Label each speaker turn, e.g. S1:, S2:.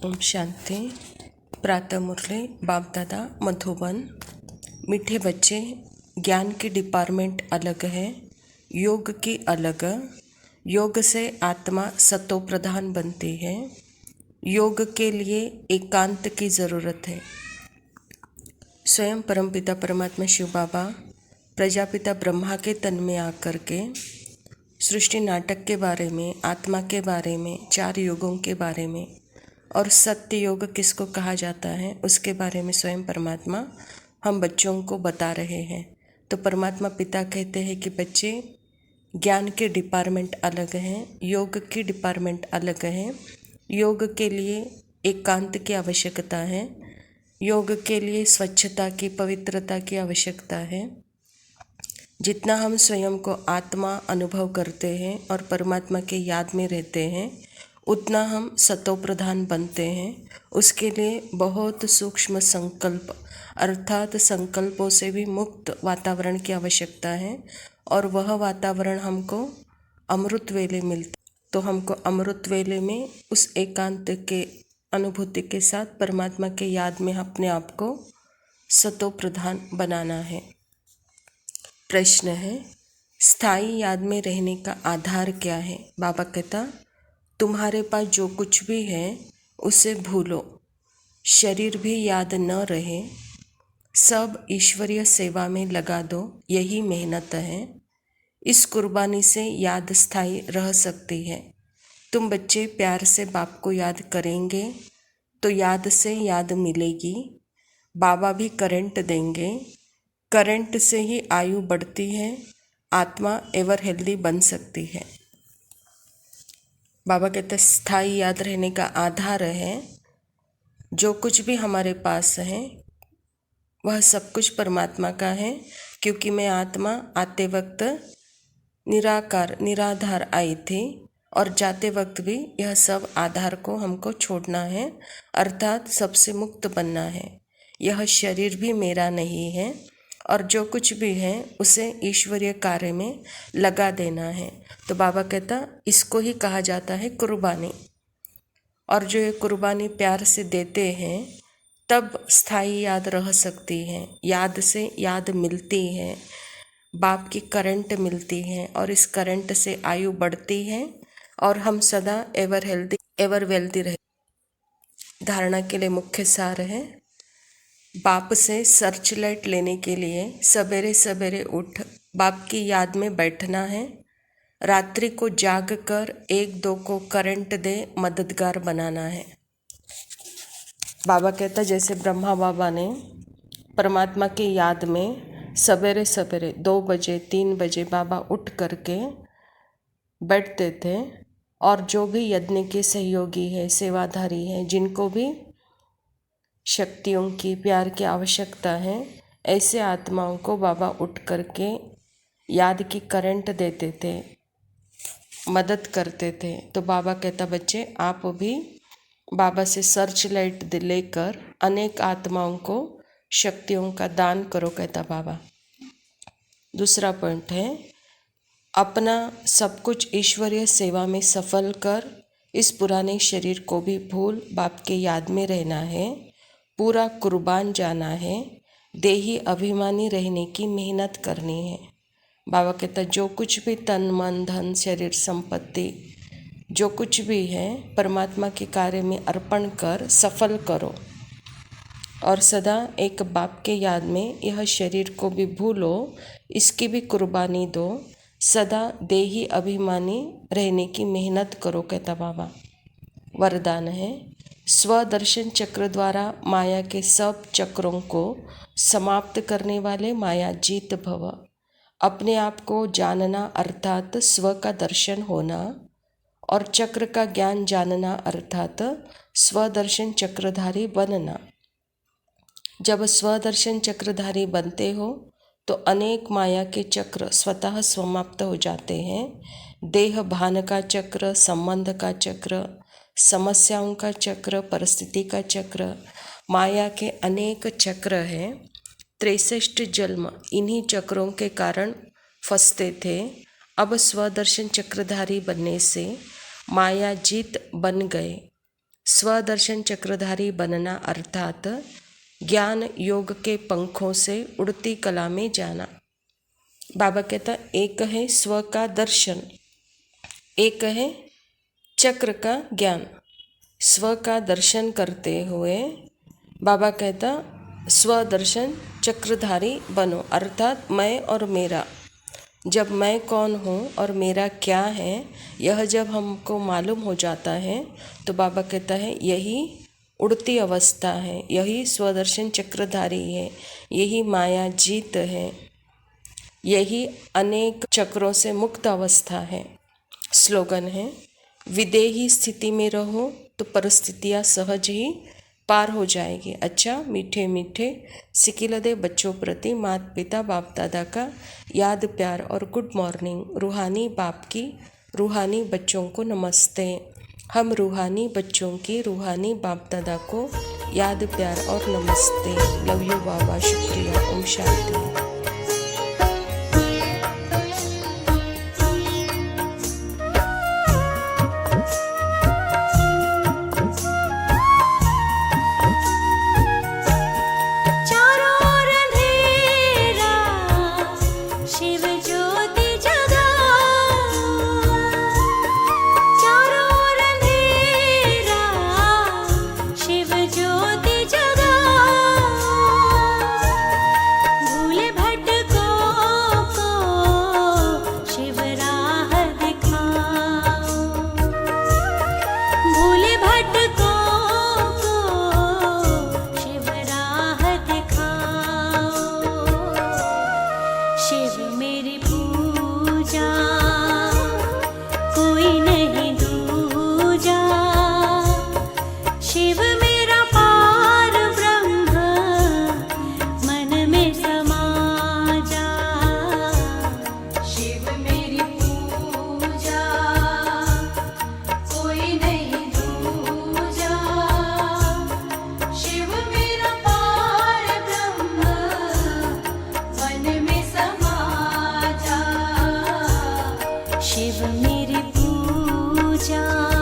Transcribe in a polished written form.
S1: ओम शांति। प्रातः मुरली बाप दादा मधुबन। मीठे बच्चे, ज्ञान की डिपार्टमेंट अलग है, योग की अलग। योग से आत्मा सतो प्रधान बनती है। योग के लिए एकांत की ज़रूरत है। स्वयं परमपिता परमात्मा शिव बाबा प्रजापिता ब्रह्मा के तन में आकर के सृष्टि नाटक के बारे में, आत्मा के बारे में, 4 योगों के बारे में और सत्य योग किसको कहा जाता है उसके बारे में स्वयं परमात्मा हम बच्चों को बता रहे हैं। तो परमात्मा पिता कहते हैं कि बच्चे, ज्ञान के डिपार्टमेंट अलग हैं, योग की डिपार्टमेंट अलग है। योग के लिए एकांत की आवश्यकता है। योग के लिए स्वच्छता की, पवित्रता की आवश्यकता है। जितना हम स्वयं को आत्मा अनुभव करते हैं और परमात्मा के याद में रहते हैं, उतना हम सतो प्रधान बनते हैं। उसके लिए बहुत सूक्ष्म संकल्प अर्थात संकल्पों से भी मुक्त वातावरण की आवश्यकता है। और वह वातावरण हमको अमृत वेले मिलता। तो हमको अमृत वेले में उस एकांत के अनुभूति के साथ परमात्मा के याद में अपने आप को सतो प्रधान बनाना है। प्रश्न है, स्थायी याद में रहने का आधार क्या है? बाबा कहता, तुम्हारे पास जो कुछ भी है उसे भूलो, शरीर भी याद न रहे, सब ईश्वरीय सेवा में लगा दो, यही मेहनत है। इस कुर्बानी से याद स्थायी रह सकती है। तुम बच्चे प्यार से बाप को याद करेंगे तो याद से याद मिलेगी। बाबा भी करंट देंगे, करंट से ही आयु बढ़ती है, आत्मा एवर हेल्दी बन सकती है। बाबा कहते स्थायी याद रहने का आधार है, जो कुछ भी हमारे पास है वह सब कुछ परमात्मा का है। क्योंकि मैं आत्मा आते वक्त निराकार निराधार आई थी और जाते वक्त भी यह सब आधार को हमको छोड़ना है, अर्थात सबसे मुक्त बनना है। यह शरीर भी मेरा नहीं है और जो कुछ भी है उसे ईश्वरीय कार्य में लगा देना है। तो बाबा कहता, इसको ही कहा जाता है कुर्बानी। और जो ये कुर्बानी प्यार से देते हैं तब स्थायी याद रह सकती है। याद से याद मिलती है, बाप की करंट मिलती है और इस करंट से आयु बढ़ती है और हम सदा एवर हेल्दी एवर वेल्दी रहे। धारणा के लिए मुख्य सार है, बाप से सर्च लाइट लेने के लिए सवेरे सवेरे उठ बाप की याद में बैठना है। रात्रि को जाग कर 1-2 को करंट दे मददगार बनाना है। बाबा कहता, जैसे ब्रह्मा बाबा ने परमात्मा की याद में सवेरे सवेरे 2 बजे 3 बजे बाबा उठ करके बैठते थे और जो भी यज्ञ के सहयोगी है, सेवाधारी है, जिनको भी शक्तियों की, प्यार की आवश्यकता है, ऐसे आत्माओं को बाबा उठ करके याद की करंट देते थे, मदद करते थे। तो बाबा कहता, बच्चे आप भी बाबा से सर्च लाइट लेकर अनेक आत्माओं को शक्तियों का दान करो, कहता बाबा। दूसरा पॉइंट है, अपना सब कुछ ईश्वरीय सेवा में सफल कर इस पुराने शरीर को भी भूल बाप के याद में रहना है, पूरा कुर्बान जाना है, देही अभिमानी रहने की मेहनत करनी है। बाबा कहता, जो कुछ भी तन मन धन शरीर संपत्ति जो कुछ भी है परमात्मा के कार्य में अर्पण कर सफल करो और सदा एक बाप के याद में यह शरीर को भी भूलो, इसकी भी कुर्बानी दो, सदा देही अभिमानी रहने की मेहनत करो, कहता बाबा। वरदान है, स्वदर्शन चक्र द्वारा माया के सब चक्रों को समाप्त करने वाले माया जीत भव। अपने आप को जानना अर्थात स्व का दर्शन होना और चक्र का ज्ञान जानना अर्थात स्वदर्शन चक्रधारी बनना। जब स्वदर्शन चक्रधारी बनते हो तो अनेक माया के चक्र स्वतः समाप्त हो जाते हैं। देह भान का चक्र, संबंध का चक्र, समस्याओं का चक्र, परिस्थिति का चक्र, माया के अनेक चक्र हैं। 63 जन्म इन्हीं चक्रों के कारण फंसते थे। अब स्वदर्शन चक्रधारी बनने से माया जीत बन गए। स्वदर्शन चक्रधारी बनना अर्थात ज्ञान योग के पंखों से उड़ती कला में जाना। बाबा कहता एक है स्व का दर्शन, एक है चक्र का ज्ञान। स्व का दर्शन करते हुए बाबा कहता स्वदर्शन चक्रधारी बनो, अर्थात मैं और मेरा। जब मैं कौन हूँ और मेरा क्या है यह जब हमको मालूम हो जाता है तो बाबा कहता है यही उड़ती अवस्था है, यही स्वदर्शन चक्रधारी है, यही माया जीत है, यही अनेक चक्रों से मुक्त अवस्था है। स्लोगन है विदेही स्थिति में रहो तो परिस्थितियाँ सहज ही पार हो जाएगी। अच्छा मीठे मीठे सिकिलदे बच्चों प्रति माता पिता बाप दादा का याद प्यार और गुड मॉर्निंग। रूहानी बाप की रूहानी बच्चों को नमस्ते। हम रूहानी बच्चों की रूहानी बाप दादा को याद प्यार और नमस्ते। लव यू बाबा, शुक्रिया, ओम शांति।
S2: शिव मेरी पूजा।